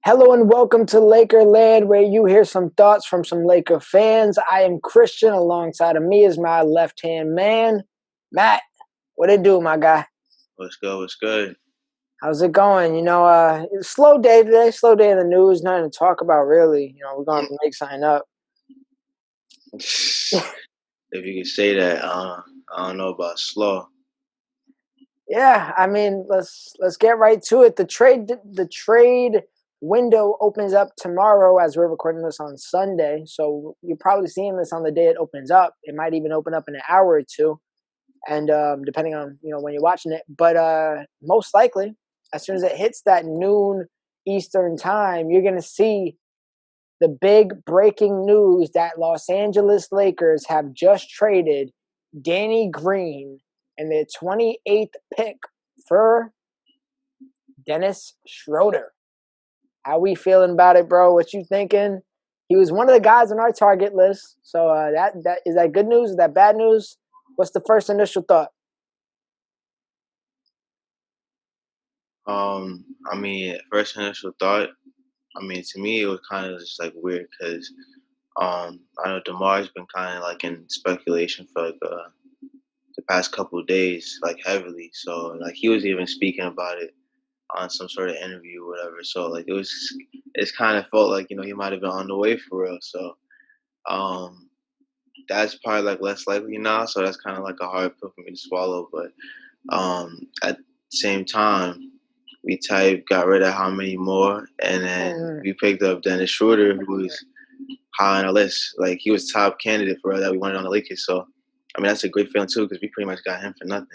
Hello and welcome to LAKERLAND, where you hear some thoughts from some Laker fans. I am Christian. Alongside of me is my left-hand man, Matt. What it do, my guy? What's good? What's good? How's it going? It's a slow day today. Slow day in the news. Nothing to talk about, really. We're going to have to make something up. If you could say that, I don't know about slow. Yeah, I mean, let's get right to it. The trade window opens up tomorrow as we're recording this on Sunday. So you're probably seeing this on the day it opens up. It might even open up in an hour or two, and depending on when you're watching it. But most likely, as soon as it hits that noon Eastern time, you're gonna see the big breaking news that Los Angeles Lakers have just traded Danny Green and their 28th pick for Dennis Schroder. How we feeling about it, bro? What you thinking? He was one of the guys on our target list. So that is that good news? Is that bad news? What's the first initial thought? First initial thought. To me, it was kind of just like weird because I know Demar's been kind of like in speculation for the past couple of days, like heavily. So like he was even speaking about it on some sort of interview or whatever. So like it's kind of felt like he might have been on the way for real. So um, that's probably like less likely now. So that's kind of like a hard pill for me to swallow. But at the same time, we got rid of how many more, and then Mm, we picked up Dennis Schroder, who was high on our list. Like he was top candidate for that we wanted on the Lakers. So that's a great feeling too because we pretty much got him for nothing.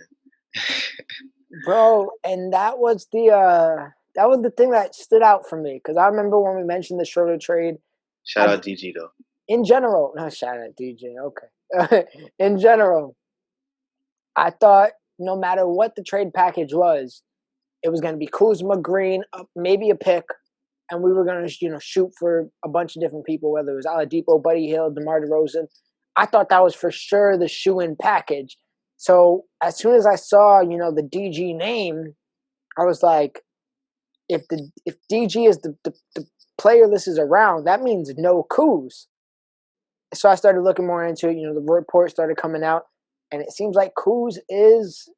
bro, and that was the thing that stood out for me because I remember when we mentioned the Schroeder trade. Shout I out DG though. In general, not shout out DJ. Okay, in general, I thought no matter what the trade package was, it was going to be Kuzma, Green, maybe a pick, and we were going to shoot for a bunch of different people, whether it was Oladipo, Buddy Hield, DeMar DeRozan. I thought that was for sure the shoe-in package. So as soon as I saw the DG name, I was like, if DG is the player this is around, that means no Kuz. So I started looking more into it. The report started coming out, and it seems like Kuz is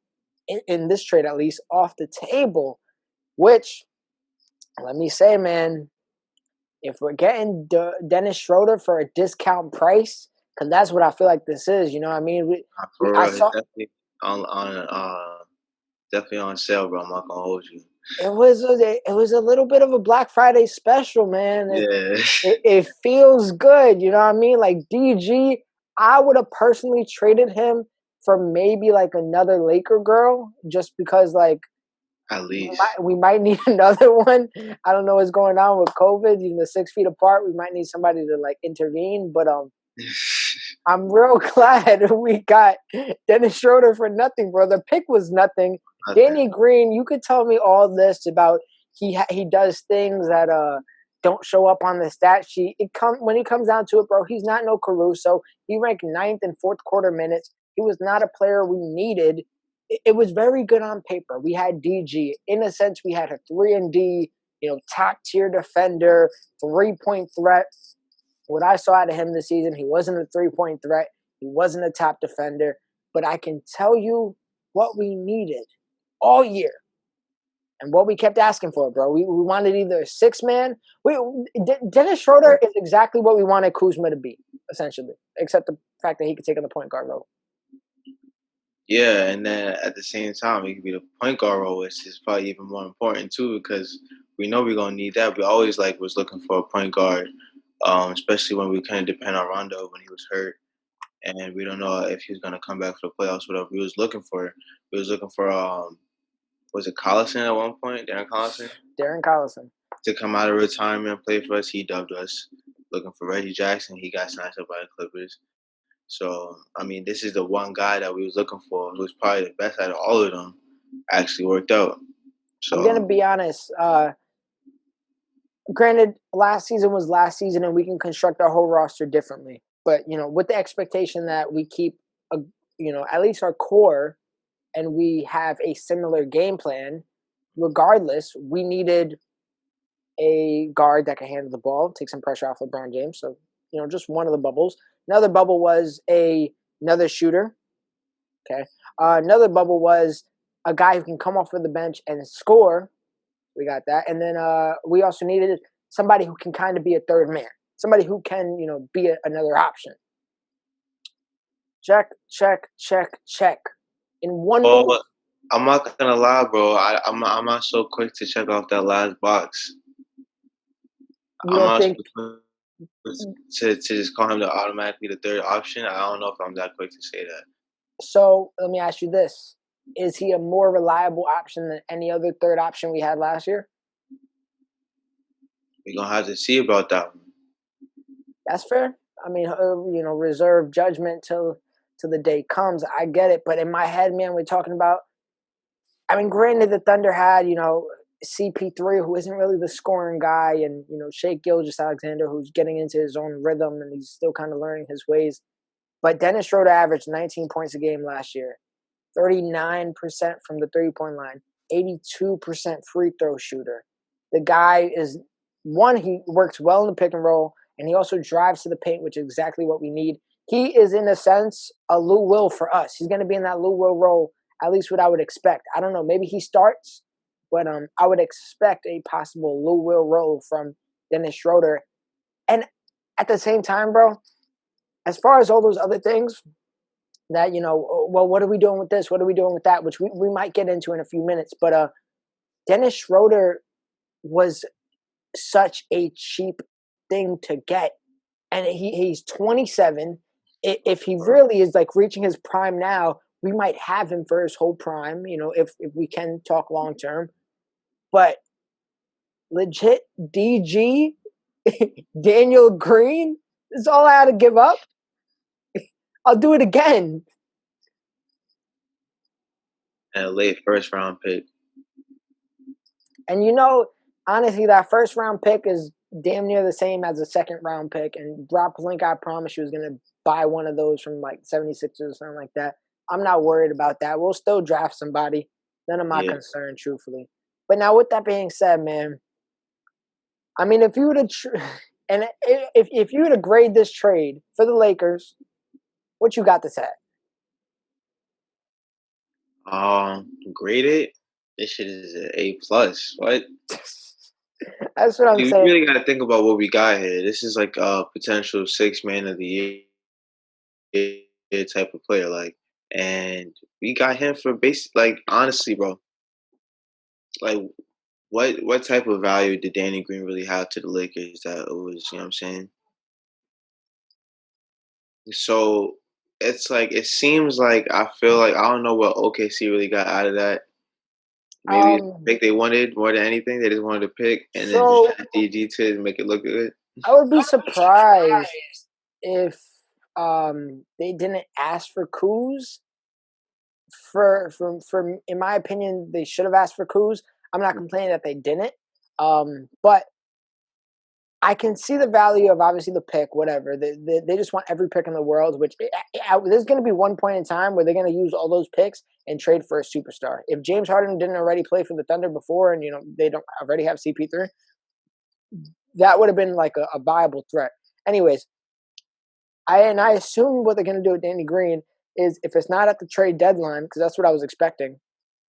in this trade at least off the table. Which, let me say, man, if we're getting Dennis Schroder for a discount price, because that's what I feel like this is. You know what I mean? For I real, it's saw definitely on sale, bro. I'm not gonna hold you. it was a little bit of a Black Friday special, man. Yeah. It feels good. You know what I mean? Like DG, I would have personally traded him for maybe like another Laker girl, just because like At we least. might need another one. I don't know what's going on with COVID. 6 feet apart, we might need somebody to like intervene. But I'm real glad we got Dennis Schroeder for nothing, bro. The pick was nothing. Nothing. Danny Green, you could tell me all this about he does things that don't show up on the stat sheet. When he comes down to it, bro. He's not no Caruso. He ranked ninth in fourth quarter minutes. He was not a player we needed. It was very good on paper. We had DG. In a sense, we had a 3-and-D, top tier defender, 3-point threat. What I saw out of him this season, he wasn't a 3-point threat. He wasn't a top defender. But I can tell you what we needed all year and what we kept asking for, bro. We wanted either a six-man. Dennis Schroeder is exactly what we wanted Kuzma to be, essentially, except the fact that he could take on the point guard role. Yeah, and then at the same time, it could be the point guard role, which is probably even more important too, because we know we're gonna need that. We always was looking for a point guard, especially when we couldn't depend on Rondo when he was hurt, and we don't know if he's gonna come back for the playoffs. Whatever we was looking for was it Collison at one point, Darren Collison, Darren Collison. to come out of retirement and play for us. He dubbed us. Looking for Reggie Jackson, he got snatched up by the Clippers. So this is the one guy that we was looking for, who was probably the best out of all of them. Actually worked out. I'm going to So be honest. Granted, last season was last season, and we can construct our whole roster differently. But with the expectation that we keep, at least our core, and we have a similar game plan. Regardless, we needed a guard that can handle the ball, take some pressure off LeBron James. So, just one of the bubbles. Another bubble was another shooter. Okay. Another bubble was a guy who can come off of the bench and score. We got that. And then we also needed somebody who can kind of be a third man, somebody who can, be another option. Check, check, check, check. In one move. Well, I'm not gonna lie, bro. I'm not so quick to check off that last box. You I'm don't not think so quick to just call him automatically the third option. I don't know if I'm that quick to say that. so? Let me ask you this: is he a more reliable option than any other third option we had last year? We're gonna have to see about that one. That's fair. I mean, reserve judgment till the day comes. I get it, but in my head, man, we're talking about. I mean, granted, the Thunder had CP3, who isn't really the scoring guy, and Shea Gilgeous-Alexander, who's getting into his own rhythm and he's still kind of learning his ways. But Dennis Schroder averaged 19 points a game last year, 39% from the 3-point line, 82% free throw shooter. The guy is one. He works well in the pick and roll, and he also drives to the paint, which is exactly what we need. He is, in a sense, a Lou Will for us. He's going to be in that Lou Will role, at least what I would expect. I don't know. Maybe he starts, but I would expect a possible Lou Will role from Dennis Schroder. And at the same time, bro, as far as all those other things that, well, what are we doing with this? What are we doing with that? Which we might get into in a few minutes. But Dennis Schroder was such a cheap thing to get. And he's 27. If he really is like reaching his prime now, we might have him for his whole prime, if we can talk long term. But legit DG, Daniel Green, is all I had to give up. I'll do it again. And a late first round pick. And honestly, that first round pick is damn near the same as a second round pick. And Rob Pelinka, I promise you, was going to buy one of those from like 76ers or something like that. I'm not worried about that. We'll still draft somebody. None of my concern, truthfully. But now, with that being said, man, I mean, if you were to and if you were to grade this trade for the Lakers, what you got this at? Graded. This shit is an A+. What? That's what I'm You saying. really gotta think about what we got here. This is like a potential 6-man of the year type of player, like, and we got him for like, honestly, bro, like, what type of value did Danny Green really have to the Lakers that it was, you know what I'm saying? So it's like it seems like I feel like I don't know what OKC really got out of that. Maybe it's the Um, pick they wanted more than anything. They just wanted to pick and then just so add DG to make it look good. I would be surprised if they didn't ask for Kuz. For in my opinion, they should have asked for Kuz. I'm not complaining that they didn't. But I can see the value of obviously the pick, whatever. They just want every pick in the world, which there's going to be one point in time where they're going to use all those picks and trade for a superstar. If James Harden didn't already play for the Thunder before and, they don't already have CP3, that would have been like a viable threat. Anyways, I assume what they're going to do with Danny Green is if it's not at the trade deadline, because that's what I was expecting,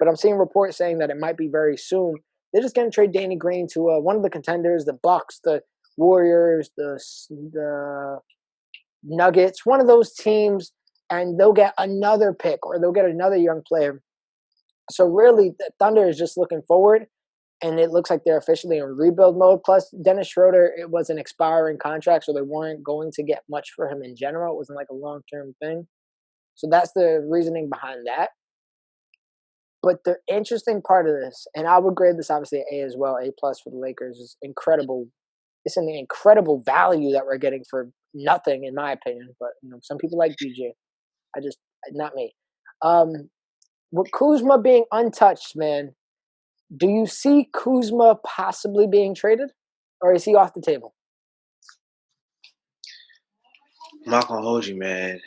but I'm seeing reports saying that it might be very soon. They're just going to trade Danny Green to one of the contenders, the Bucks, the Warriors, the Nuggets, one of those teams, and they'll get another pick or they'll get another young player. So really, the Thunder is just looking forward, and it looks like they're officially in rebuild mode. Plus, Dennis Schroder, it was an expiring contract, so they weren't going to get much for him in general. It wasn't like a long-term thing. So that's the reasoning behind that. But the interesting part of this, and I would grade this obviously an A as well, A+ for the Lakers, is incredible. It's an incredible value that we're getting for nothing, in my opinion. But some people like DJ. Not me. With Kuzma being untouched, man, do you see Kuzma possibly being traded, or is he off the table? I'm not gonna hold you, man.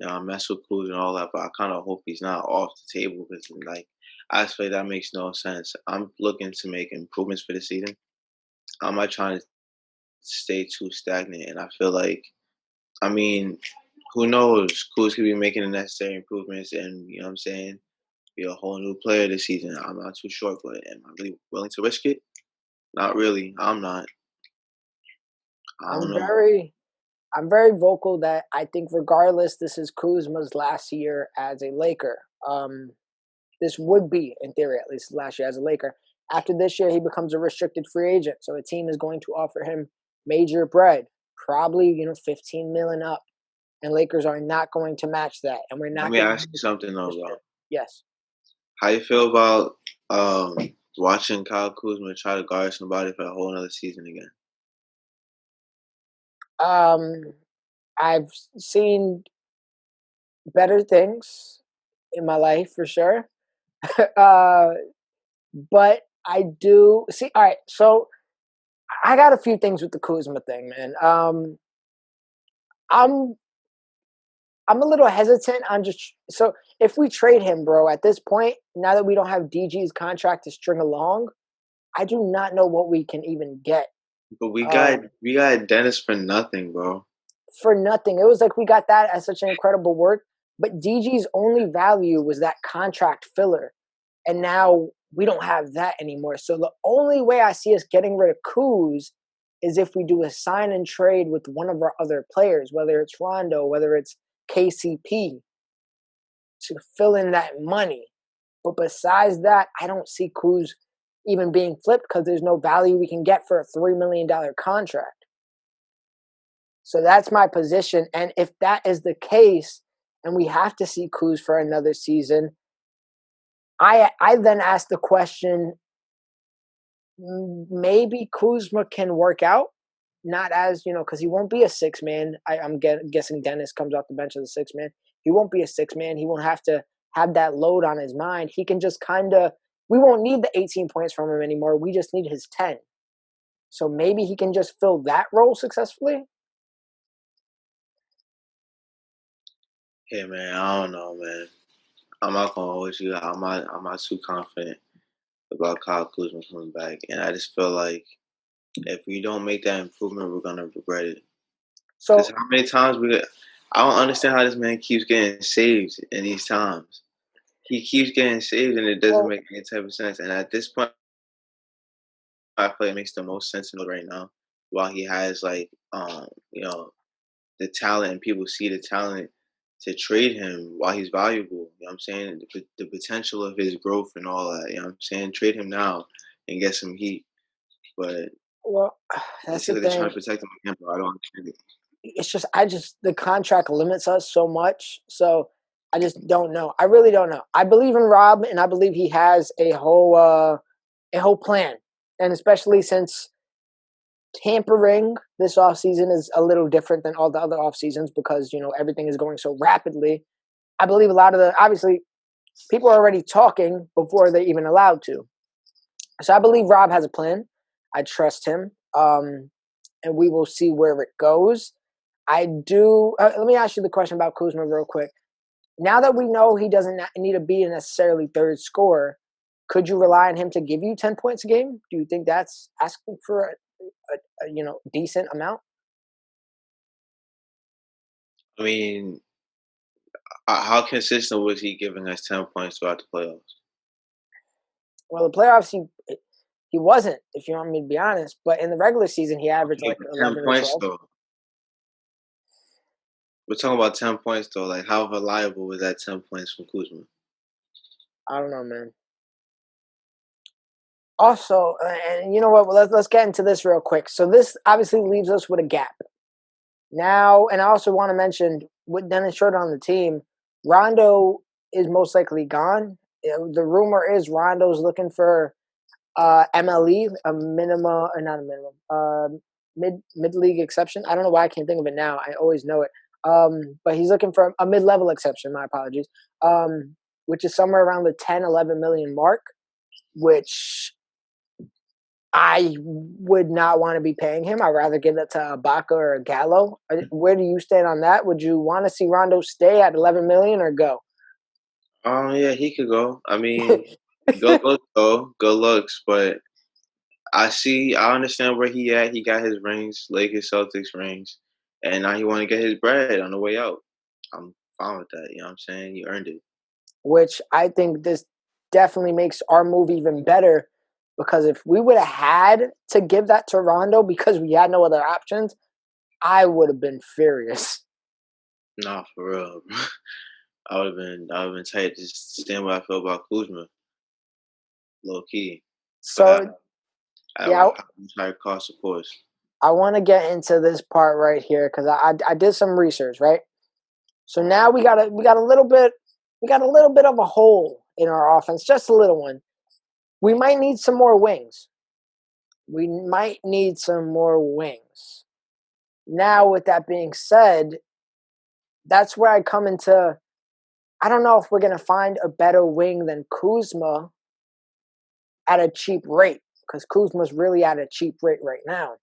I mess with Kuz and all that, but I kind of hope he's not off the table because, like, I feel like that makes no sense. I'm looking to make improvements for the season. I'm not trying to stay too stagnant. And I feel like, I mean, who knows? Kuz could be making the necessary improvements, and you know what I'm saying, be a whole new player this season. I'm not too sure, but am I really willing to risk it? Not really. I'm not. I don't I'm know. very I'm very vocal that I think regardless, this is Kuzma's last year as a Laker. This would be, in theory, at least last year as a Laker. After this year, he becomes a restricted free agent, so a team is going to offer him major bread, probably 15 million up, and Lakers are not going to match that, and we're Let not me getting ask him you something though, this bro. year. Yes. How you feel about watching Kyle Kuzma try to guard somebody for a whole another season again? Um, I've seen better things in my life for sure. uh, but I do see. All right, so I got a few things with the Kuzma thing, man. I'm I'm a little hesitant on just so if we trade him, bro, at this point, now that we don't have DG's contract to string along, I do not know what we can even get But we uh, got we got Dennis for nothing, bro. for nothing. It was like we got that as such an incredible work, but DG's only value was that contract filler, and now we don't have that anymore. So the only way I see us getting rid of Kuz is if we do a sign and trade with one of our other players, whether it's Rondo, whether it's KCP, to fill in that money. But besides that, I don't see Kuz even being flipped because there's no value we can get for a $3 million contract. So that's my position. And if that is the case, and we have to see Kuz for another season, I then ask the question: maybe Kuzma can work out, not as because he won't be a six man. I'm guessing Dennis comes off the bench as a six man. He won't be a six man. He won't have to have that load on his mind. He can just kind of. We won't need the 18 points from him anymore. We just need his 10. So maybe he can just fill that role successfully. Yeah, man. I don't know, man. I'm not gonna hold you. I'm not too confident about Kyle Kuzma coming back, and I just feel like if we don't make that improvement, we're gonna regret it. Because So how many times I don't understand how this man keeps getting saved in these times. He keeps getting saved, and it doesn't well, make any type of sense. And at this point, I feel like it makes the most sense in right now. While he has like, the talent, and people see the talent to trade him while he's valuable. You know what I'm saying? The potential of his growth and all that. You know what I'm saying? Trade him now and get some heat. But well, it that's the seems like they're trying thing. to protect him again, bro. I don't understand it. It's just the contract limits us so much. So I just don't know. I really don't know. I believe in Rob, and I believe he has a whole plan, and especially since tampering this offseason is a little different than all the other off seasons because everything is going so rapidly. I believe a lot of the obviously people are already talking before they're even allowed to. So I believe Rob has a plan. I trust him, and we will see where it goes. I do. Let me ask you the question about Kuzma real quick. Now that we know he doesn't need to be a necessarily third scorer, could you rely on him to give you 10 points a game? Do you think that's asking for a decent amount? I mean, how consistent was he giving us 10 points throughout the playoffs? Well, the playoffs he wasn't, if you want me to be honest. But in the regular season, he averaged Okay, like but 10 11 or points 12. though. We're talking about 10 points though. Like, how reliable was that 10 points from Kuzma? I don't know, man. Also, and you know what? Well, let's get into this real quick. So this obviously leaves us with a gap now, and I also want to mention with Dennis Schroder on the team, Rondo is most likely gone. The rumor is Rondo's looking for MLE, a minimum, not a minimum, mid league exception. I don't know why I can't think of it now. I always know it. But he's looking for a mid level exception. My apologies. Which is somewhere around the 10, 11 million mark, which I would not want to be paying him. I'd rather give that to Ibaka or Gallo. Where do you stand on that? Would you want to see Rondo stay at 11 million or go? Yeah, he could go. I mean, good looks though. Good looks, but I understand where he at. He got his rings, Lakers, Celtics rings, and now he want to get his bread on the way out. I'm fine with that. You know what I'm saying? He earned it. which I think this definitely makes our move even better because if we would have had to give that to Rondo because we had no other options, I would have been furious. Nah, for real. I would have been tight to just stand what I feel about Kuzma, low key. But So at yeah, what how much higher cost, of course. I want to get into this part right here because I did some research, right? So now we got a little bit of a hole in our offense, just a little one. We might need some more wings. We might need some more wings. Now, with that being said, that's where I come into. I don't know if we're gonna find a better wing than Kuzma at a cheap rate because Kuzma's really at a cheap rate right now.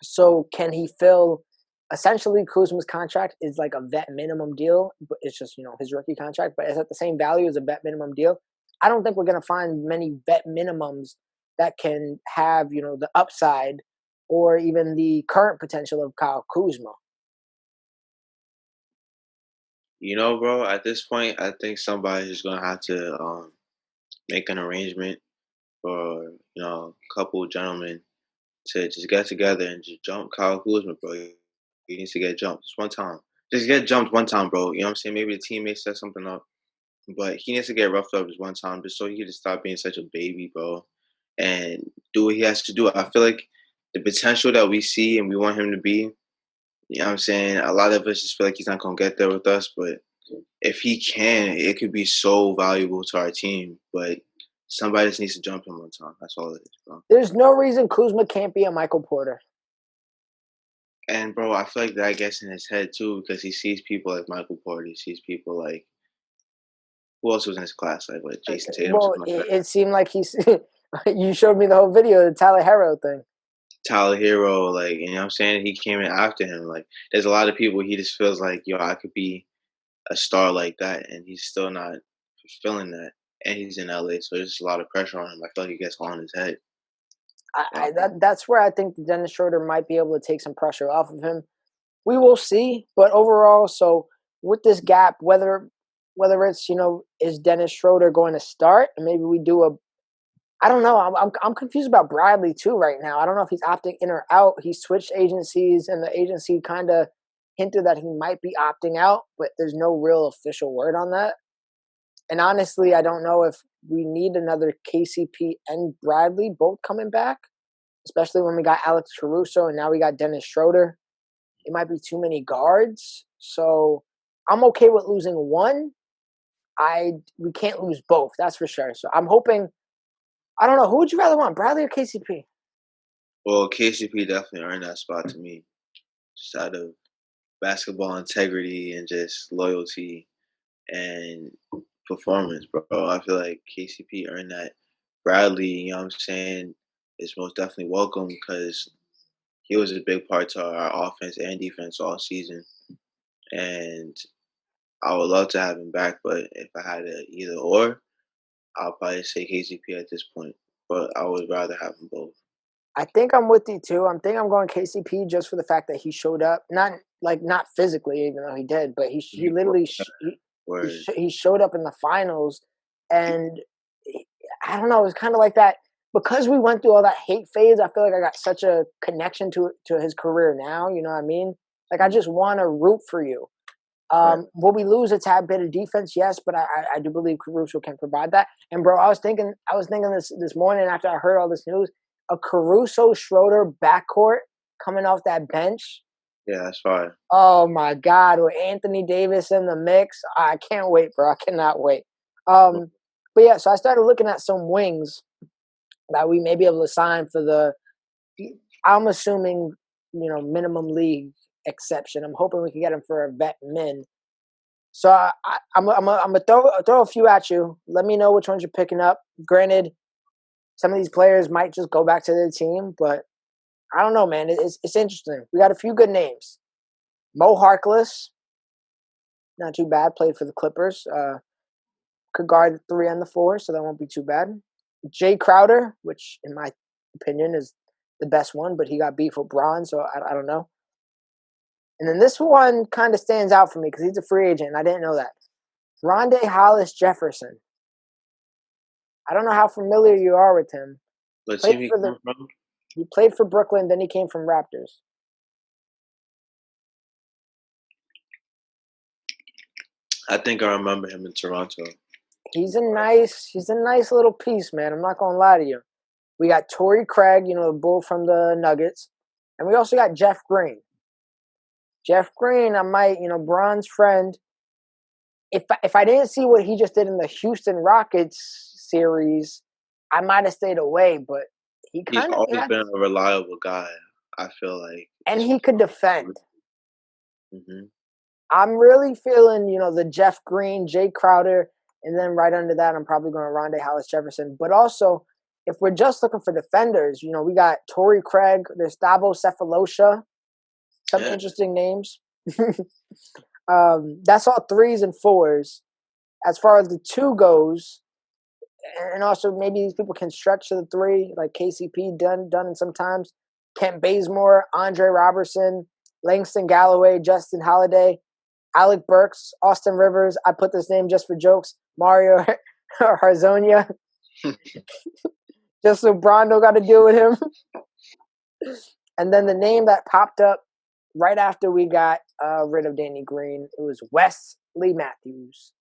So can he fill? Essentially, Kuzma's contract is like a vet minimum deal, but it's just his rookie contract, but it's at the same value as a vet minimum deal. I don't think we're gonna find many vet minimums that can have the upside or even the current potential of Kyle Kuzma. You know, bro, at this point, I think somebody's just gonna have to make an arrangement for a couple gentlemen to just get together and just jump Kyle Kuzma, bro. He needs to get jumped just one time. Just get jumped one time, bro. You know what I'm saying? Maybe the teammates set something up, but he needs to get roughed up just one time, just so he can just stop being such a baby, bro, and do what he has to do. I feel like the potential that we see and we want him to be. You know what I'm saying? A lot of us just feel like he's not gonna get there with us, but if he can, it could be so valuable to our team. But somebody just needs to jump him one time. That's all it is, bro. There's no reason Kuzma can't be a Michael Porter. And bro, I feel like that gets in his head too because he sees people like Michael Porter. He sees people like who else was in his class, like what Jason Tatum, Well, something like that. it seemed like he's. You showed me the whole video, the Tyler Hero thing. Tyler Hero, like you know what I'm saying. He came in after him. Like there's a lot of people he just feels like yo, I could be a star like that, and he's still not fulfilling that. And he's in LA, so there's just a lot of pressure on him. I feel like he gets all in his head. You know? That's where I think Dennis Schroder might be able to take some pressure off of him. We will see, but overall, so with this gap, whether it's is Dennis Schroder going to start, and maybe we do a. I don't know. I'm confused about Bradley too right now. I don't know if he's opting in or out. He switched agencies, and the agency kind of hinted that he might be opting out, but there's no real official word on that. And honestly, I don't know if we need another KCP and Bradley both coming back, especially when we got Alex Caruso and now we got Dennis Schroder. It might be too many guards. So I'm okay with losing one. We can't lose both, that's for sure. So I'm hoping. I don't know. Who would you rather want, Bradley or KCP? Well, KCP definitely earned that spot to me, just out of basketball integrity and just loyalty and performance, bro. I feel like KCP earned that. Bradley, you know what I'm saying, is most definitely welcome because he was a big part to our offense and defense all season. And I would love to have him back, but if I had to either or, I'll probably say KCP at this point. But I would rather have them both. I think I'm with you too. I'm going KCP just for the fact that he showed up, not physically, even though he did, but he He literally brought that word. he showed up in the finals, and I don't know, it was kind of like that because we went through all that hate phase. I feel like I got such a connection to his career now. You know what I mean? Like I just want to root for you. Right. Will we lose a tad bit of defense? Yes, but I do believe Caruso can provide that. And bro, I was thinking this morning after I heard all this news, a Caruso Schroder backcourt coming off that bench. Yeah, that's fine. Oh my God, with Anthony Davis in the mix, I can't wait, bro. I cannot wait. Um, but yeah, so I started looking at some wings that we may be able to sign for the. I'm assuming minimum league exception. I'm hoping we can get him for a vet min. So I'm gonna throw a few at you. Let me know which ones you're picking up. Granted, some of these players might just go back to their team, but I don't know, man. It's interesting. We got a few good names. Mo Harkless, not too bad. Played for the Clippers. Could guard the 3 and the 4, so that won't be too bad. Jay Crowder, which in my opinion, is the best one, but he got beef with Braun, so I don't know. And then this one kind of stands out for me because he's a free agent, and I didn't know that. Rondé Hollis Jefferson. I don't know how familiar you are with him. What Played team he for the come from? he played for Brooklyn, then he came from Raptors. I think I remember him in Toronto. He's a nice little piece, man. I'm not gonna lie to you. We got Torrey Craig, the bull from the Nuggets, and we also got Jeff Green. Jeff Green, I might, Braun's friend. If I didn't see what he just did in the Houston Rockets series, I might have stayed away. But he He's kind of always had, been a reliable guy. I feel like and as he could defend. hmm I'm really feeling, the Jeff Green, Jay Crowder, and then right under that, I'm probably going to Rondé Hollis Jefferson. But also, if we're just looking for defenders, we got Torrey Craig, there's Thabo Cephalosha, some yeah, interesting names. That's all threes and fours. As far as the two goes, and also maybe these people can stretch to the three, like KCP done sometimes. Kent Bazemore, Andre Robertson, Langston Galloway, Justin Holiday, Alec Burks, Austin Rivers. I put this name just for jokes. Mario Harzonia, just so Brondo got to deal with him. And then the name that popped up right after we got rid of Danny Green, it was Wesley Matthews.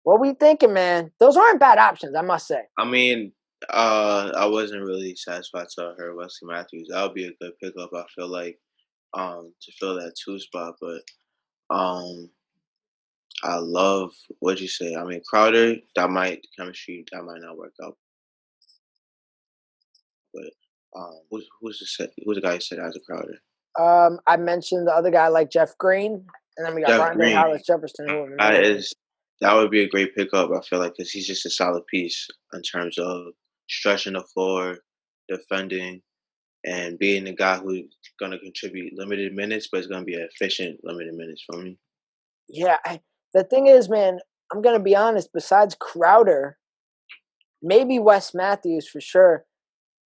What we thinking, man? Those aren't bad options, I must say. I mean, I wasn't really satisfied till I heard Wesley Matthews. That would be a good pickup. I feel like to fill that two spot, but um, I love what you say. I mean, Crowder, that might not work out, but who's the guy you said as a Crowder? I mentioned the other guy like Jeff Green, and then we got Jeff Rondé Green. Hollis Jefferson, who I'm That naming. is that would be a great pickup. I feel like because he's just a solid piece in terms of stretching the floor, defending, and being the guy who's gonna contribute limited minutes, but it's gonna be efficient limited minutes for me. Yeah, the thing is, man, I'm gonna be honest. Besides Crowder, maybe Wes Matthews for sure.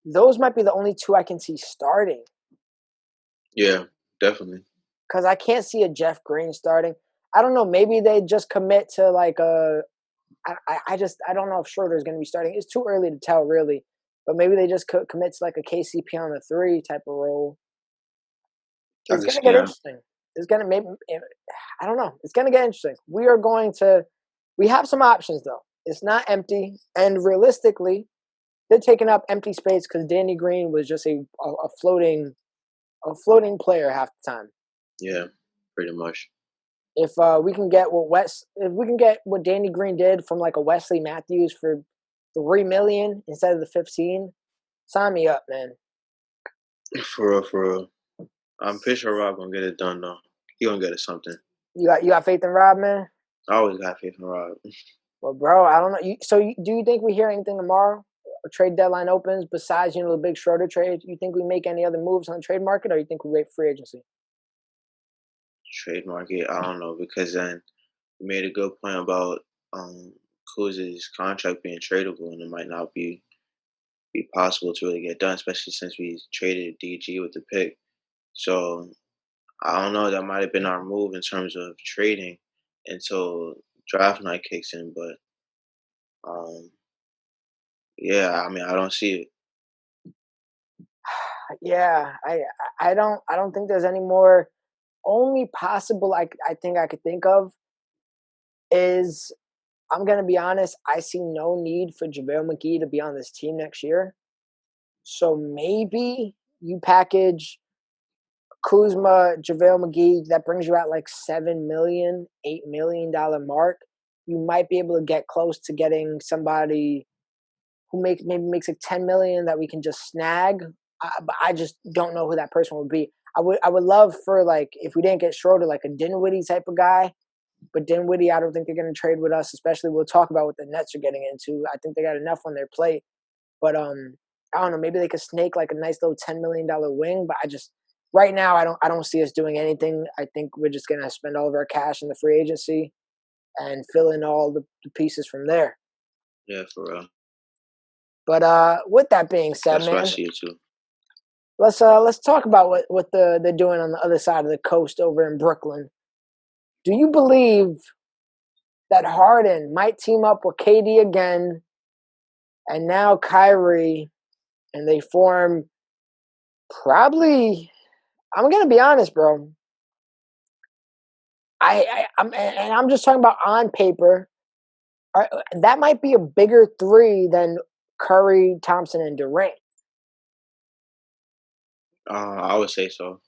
Those might be the only two I can see starting Yeah, definitely. because I can't see a Jeff Green starting. I don't know. Maybe they just commit to like a. I don't know if Schroder is going to be starting. It's too early to tell, really. But maybe they just commit to like a KCP on the three type of role. I It's can going to see get that. interesting. It's going to maybe. I don't know. It's going to get interesting. We are going to. We have some options though. It's not empty, and realistically, they're taking up empty space because Danny Green was just a floating player half the time. Yeah, pretty much. If we can get if we can get what Danny Green did from like a Wesley Matthews for 3 million instead of the 15, sign me up, man. For real, for real. I'm pretty sure Rob gonna get it done though. He gonna get it something. You got faith in Rob, man. I always got faith in Rob. Well, bro, I don't know. Do you think we hear anything tomorrow? A trade deadline opens besides the big Schroder trade. You think we make any other moves on the trade market, or you think we wait for free agency? Trade market, I don't know because then you made a good point about Kuz's contract being tradable and it might not be possible to really get done, especially since we traded DG with the pick. So I don't know. That might have been our move in terms of trading until draft night kicks in. But um, yeah, I mean, I don't see it. Yeah, I don't think there's any more. Only possible I think I could think of is, I'm gonna be honest. I see no need for JaVale McGee to be on this team next year. So maybe you package Kuzma, JaVale McGee. That brings you at like 7 million, $8 million mark. You might be able to get close to getting somebody who maybe makes like 10 million that we can just snag. But I just don't know who that person would be. I would love for, like, if we didn't get Schroeder, like a Dinwiddie type of guy. But Dinwiddie, I don't think they're going to trade with us. Especially, we'll talk about what the Nets are getting into. I think they got enough on their plate. But I don't know. Maybe they could snake like a nice little $10 million wing. But I just, right now, I don't see us doing anything. I think we're just going to spend all of our cash in the free agency and fill in all the pieces from there. Yeah, for real. But with that being said, That's what I man, see it too. let's talk about what they're doing on the other side of the coast over in Brooklyn. Do you believe that Harden might team up with KD again, and now Kyrie, and they form probably? I'm gonna be honest, bro. I'm just talking about on paper. That might be a bigger three than Curry, Thompson, and Durant. I would say so.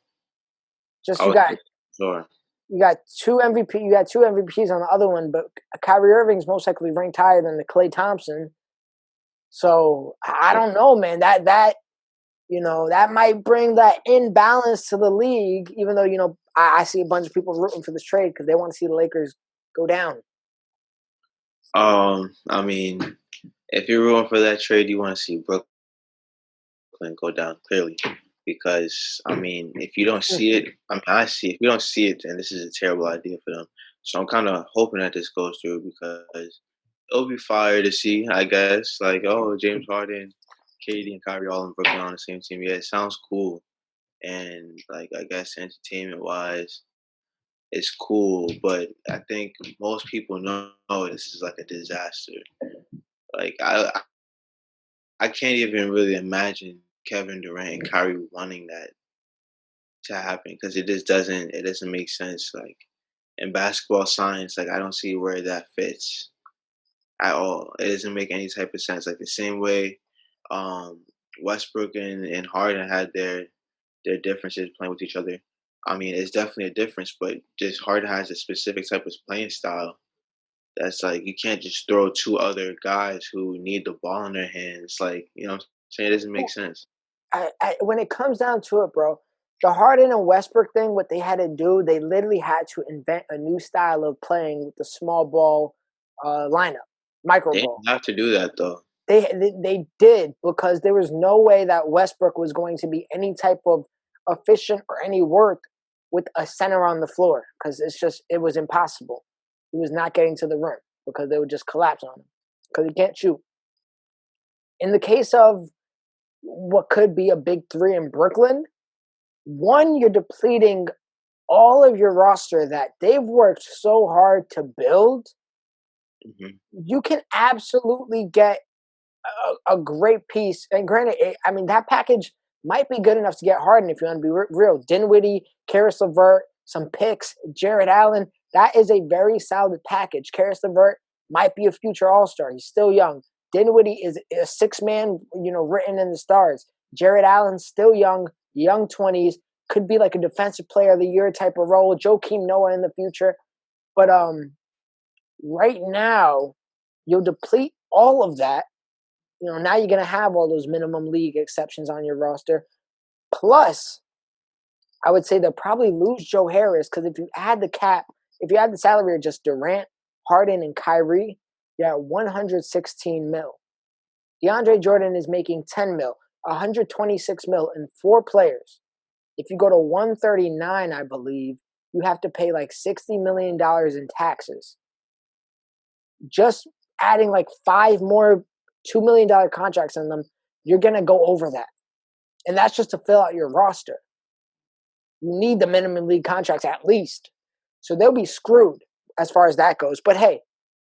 Just I you would got say sure. you got two MVP. You got two MVPs on the other one, but Kyrie Irving's most likely ranked higher than the Klay Thompson. So I Sure. don't know, man. That might bring that imbalance to the league. Even though I see a bunch of people rooting for this trade because they want to see the Lakers go down. I mean, if you're rooting for that trade, you want to see Brooklyn go down clearly, because I mean, if you don't see it, I mean, I see. If you don't see it, then this is a terrible idea for them. So I'm kind of hoping that this goes through, because it'll be fire to see. I guess, like, oh, James Harden, KD, and Kyrie all in Brooklyn on the same team. Yeah, it sounds cool, and like, I guess entertainment wise, it's cool. But I think most people know this is like a disaster. Like, I can't even really imagine Kevin Durant and Kyrie wanting that to happen, because it doesn't make sense. Like, in basketball science, like, I don't see where that fits at all. It doesn't make any type of sense. Like, the same way um Westbrook and Harden had their differences playing with each other. I mean, it's definitely a difference, but just Harden has a specific type of playing style that's like, you can't just throw two other guys who need the ball in their hands. Like, what I'm saying? It doesn't make sense. When it comes down to it, bro, the Harden and Westbrook thing, what they had to do, they literally had to invent a new style of playing with the small ball lineup, micro They ball. didn't have to do that though. They did, because there was no way that Westbrook was going to be any type of efficient or any work with a center on the floor, because it was impossible. He was not getting to the rim because they would just collapse on him because he can't shoot. In the case of what could be a big three in Brooklyn, one, you're depleting all of your roster that they've worked so hard to build. Hmm. You can absolutely get a great piece. And granted, I mean, that package might be good enough to get Harden if you want to be real. Dinwiddie, Karis LeVert, some picks, Jared Allen. That is a very solid package. Karis LeVert might be a future All-Star. He's still young. Dinwiddie is a six-man, written in the stars. Jared Allen's still young 20s, could be like a defensive player of the year type of role. Joakim Noah in the future. But right now, you'll deplete all of that. Now you're going to have all those minimum league exceptions on your roster. Plus, I would say they'll probably lose Joe Harris, because if you add the salary of just Durant, Harden, and Kyrie, you're at 116 mil. DeAndre Jordan is making 10 mil, 126 mil in four players. If you go to 139, I believe, you have to pay like $60 million in taxes. Just adding like five more $2 million contracts on them, you're going to go over that. And that's just to fill out your roster. You need the minimum league contracts at least. So they'll be screwed as far as that goes. But hey,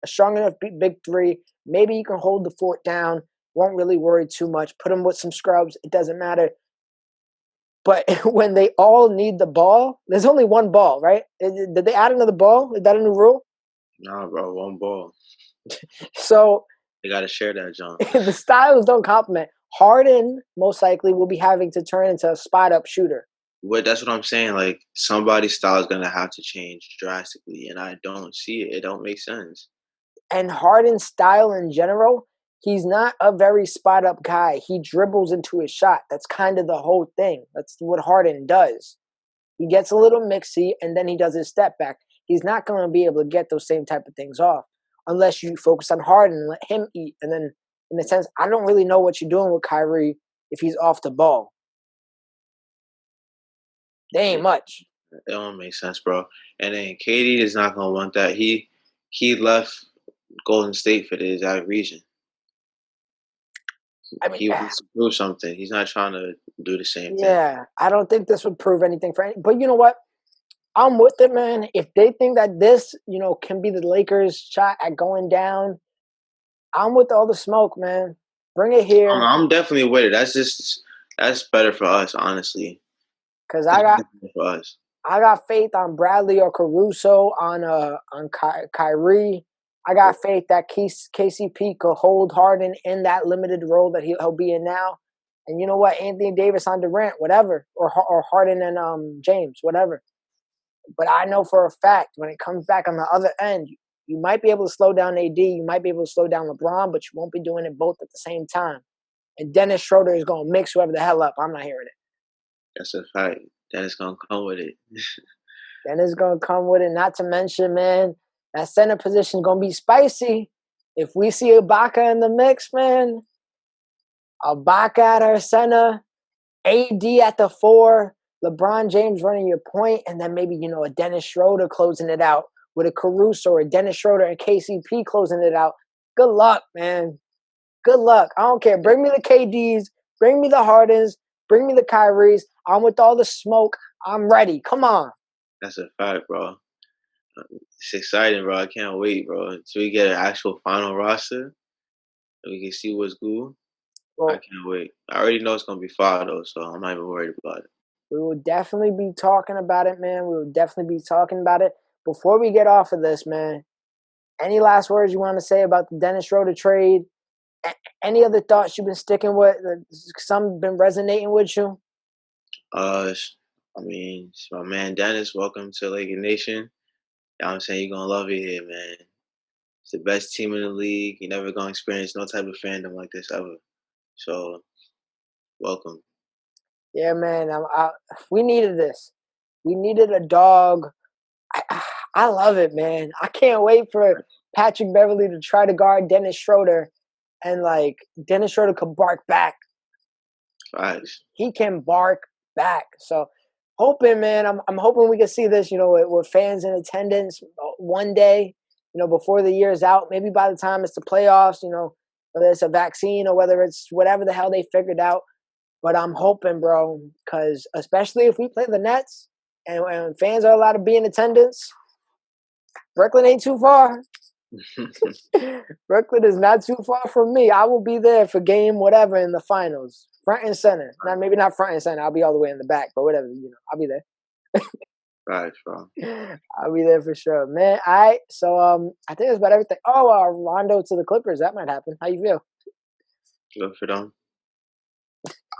a strong enough big three, maybe you can hold the fort down. Won't really worry too much. Put them with some scrubs. It doesn't matter. But when they all need the ball, there's only one ball, right? Did they add another ball? Is that a new rule? Nah, bro, one ball. So They gotta share that, John. the styles don't complement. Harden most likely will be having to turn into a spot up shooter. That's what I'm saying. Like, somebody's style is gonna have to change drastically, and I don't see it. It don't make sense. And Harden's style in general, he's not a very spot up guy. He dribbles into his shot. That's kind of the whole thing. That's what Harden does. He gets a little mixy and then he does his step back. He's not going to be able to get those same type of things off unless you focus on Harden and let him eat. And then, in a sense, I don't really know what you're doing with Kyrie if he's off the ball. They ain't It, much. it don't make sense, bro. And then KD is not gonna want that. He left Golden State for the exact reason. I mean, He wants to prove something. He's not trying to do the same thing. yeah, I don't think this would prove anything for any. But you know what? I'm with it, man. If they think that this, can be the Lakers' shot at going down, I'm with all the smoke, man. Bring it here, I'm definitely with it. That's better for us, honestly. cause That's I got better for us. I got faith on Bradley or Caruso on Kyrie. I got faith that KCP could hold Harden in that limited role that he'll be in now. And you know what? Anthony Davis on Durant, whatever, or Harden and James, whatever. But I know for a fact when it comes back on the other end, you might be able to slow down AD, you might be able to slow down LeBron, but you won't be doing it both at the same time. And Dennis Schroder is going to mix whoever the hell up. I'm not hearing it. That's a fact. That is gonna come with it. Dennis going to come with it. Not to mention, man, that center position is going to be spicy. If we see Ibaka in the mix, man, Ibaka at our center, AD at the 4, LeBron James running your point, and then maybe, a Dennis Schroder closing it out with a Caruso or a Dennis Schroder and KCP closing it out. Good luck, man. Good luck. I don't care. Bring me the KDs. Bring me the Hardens. Bring me the Kyries. I'm with all the smoke. I'm ready. Come on. That's a fact, bro. It's exciting, bro. I can't wait, bro. Until we get an actual final roster and we can see what's good. I Well, can't wait. I already know it's gonna be fire though, so I'm not even worried about it. we will definitely be talking about it, man. We will definitely be talking about it. Before we get off of this, man, any last words you want to say about the Dennis Schroder trade? Any other thoughts you've been sticking with? Some been resonating with you? Uh, I mean, it's my man Dennis, welcome to Laker Nation. You know what I'm saying? You're gonna love it here, man. It's the best team in the league. You're never gonna experience no type of fandom like this ever. So, welcome. Yeah, man. We needed this. We needed a dog. I love it, man. I can't wait for Patrick Beverly to try to guard Dennis Schroder, and like Dennis Schroder could bark back. Facts. He can bark back. So hoping, man, I'm hoping we can see this, with fans in attendance one day, before the year's out. Maybe by the time it's the playoffs, whether it's a vaccine or whether it's whatever the hell they figured out. But I'm hoping, bro, because especially if we play the Nets and fans are allowed to be in attendance, Brooklyn ain't too far. Brooklyn is not too far from me. I will be there for game whatever in the finals, front and center. Not maybe not front and center. I'll be all the way in the back, but whatever. I'll be there. Facts, bro. I'll be there for sure, man. So I think that's about everything. Oh, Rondo to the Clippers. That might happen. How you feel? Good for them.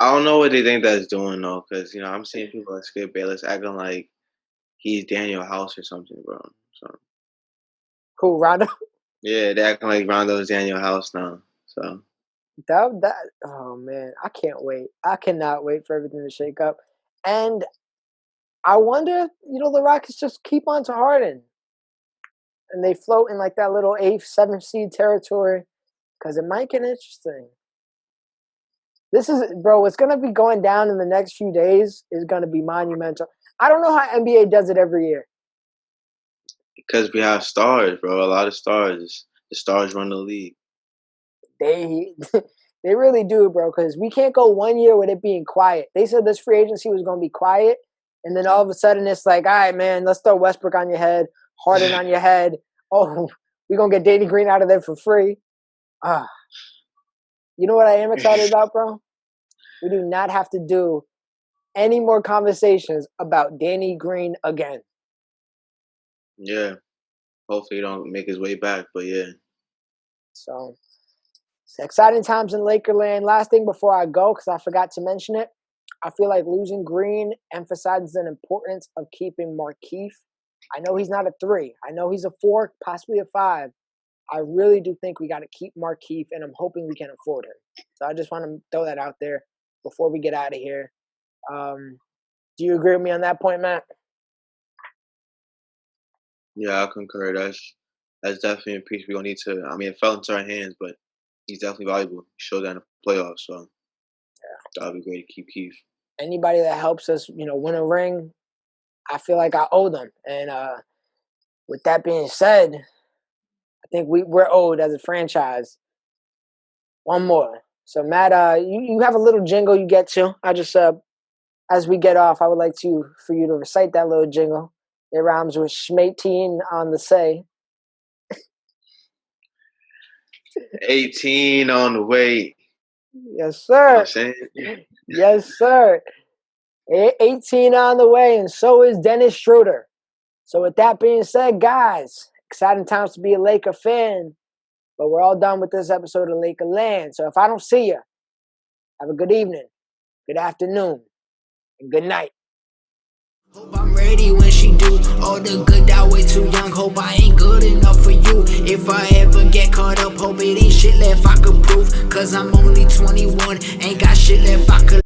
I don't know what they think that's doing though, because I'm seeing people like Skip Bayless acting like he's Daniel House or something, bro. So Who, Rondo? yeah, they acting like Rondo's Daniel House now. So That. Oh man, I can't wait. I cannot wait for everything to shake up. And I wonder if the Rockets just keep on to Harden and they float in like that little 8th, 7th seed territory because it might get interesting. This is, bro, what's going to be going down in the next few days is going to be monumental. I don't know how NBA does it every year. because we have stars, bro, a lot of stars. The stars run the league. They they really do, bro, because we can't go one year with it being quiet. They said this free agency was going to be quiet, and then all of a sudden it's like, all right, man, let's throw Westbrook on your head, Harden on your head. Oh, we're going to get Danny Green out of there for free. Ah, you know what I am excited about, bro? We do not have to do any more conversations about Danny Green again. Yeah. Hopefully he don't make his way back, but yeah. So it's exciting times in Lakerland. Last thing before I go, because I forgot to mention it, I feel like losing Green emphasizes the importance of keeping Markieff. I know he's not a 3. I know he's a 4, possibly a 5. I really do think we got to keep Markieff, and I'm hoping we can afford him. So I just want to throw that out there before we get out of here. Do you agree with me on that point, Matt? Yeah, I concur. That's definitely a piece we're gonna need to. I mean, it fell into our hands, but he's definitely valuable. He showed that in the playoffs, so that'll be great to keep Keith. Anybody that helps us, win a ring, I feel like I owe them. And with that being said, I think we're owed as a franchise one more. So Matt, you have a little jingle you get to. I just as we get off, I would like for you to recite that little jingle. It rhymes with schmateen on the say. 18 on the way. Yes, You know what sir. I'm saying? Yes, sir. 18 on the way, and so is Dennis Schroder. So with that being said, guys, exciting times to be a Laker fan. But we're all done with this episode of LAKERLAND. So if I don't see you, have a good evening, good afternoon, and good night. Hope I'm ready when she do all the good that way too young. Hope I ain't good enough for you. If I ever get caught up, hope it ain't shit left I could prove. Cause I'm only 21, ain't got shit left I could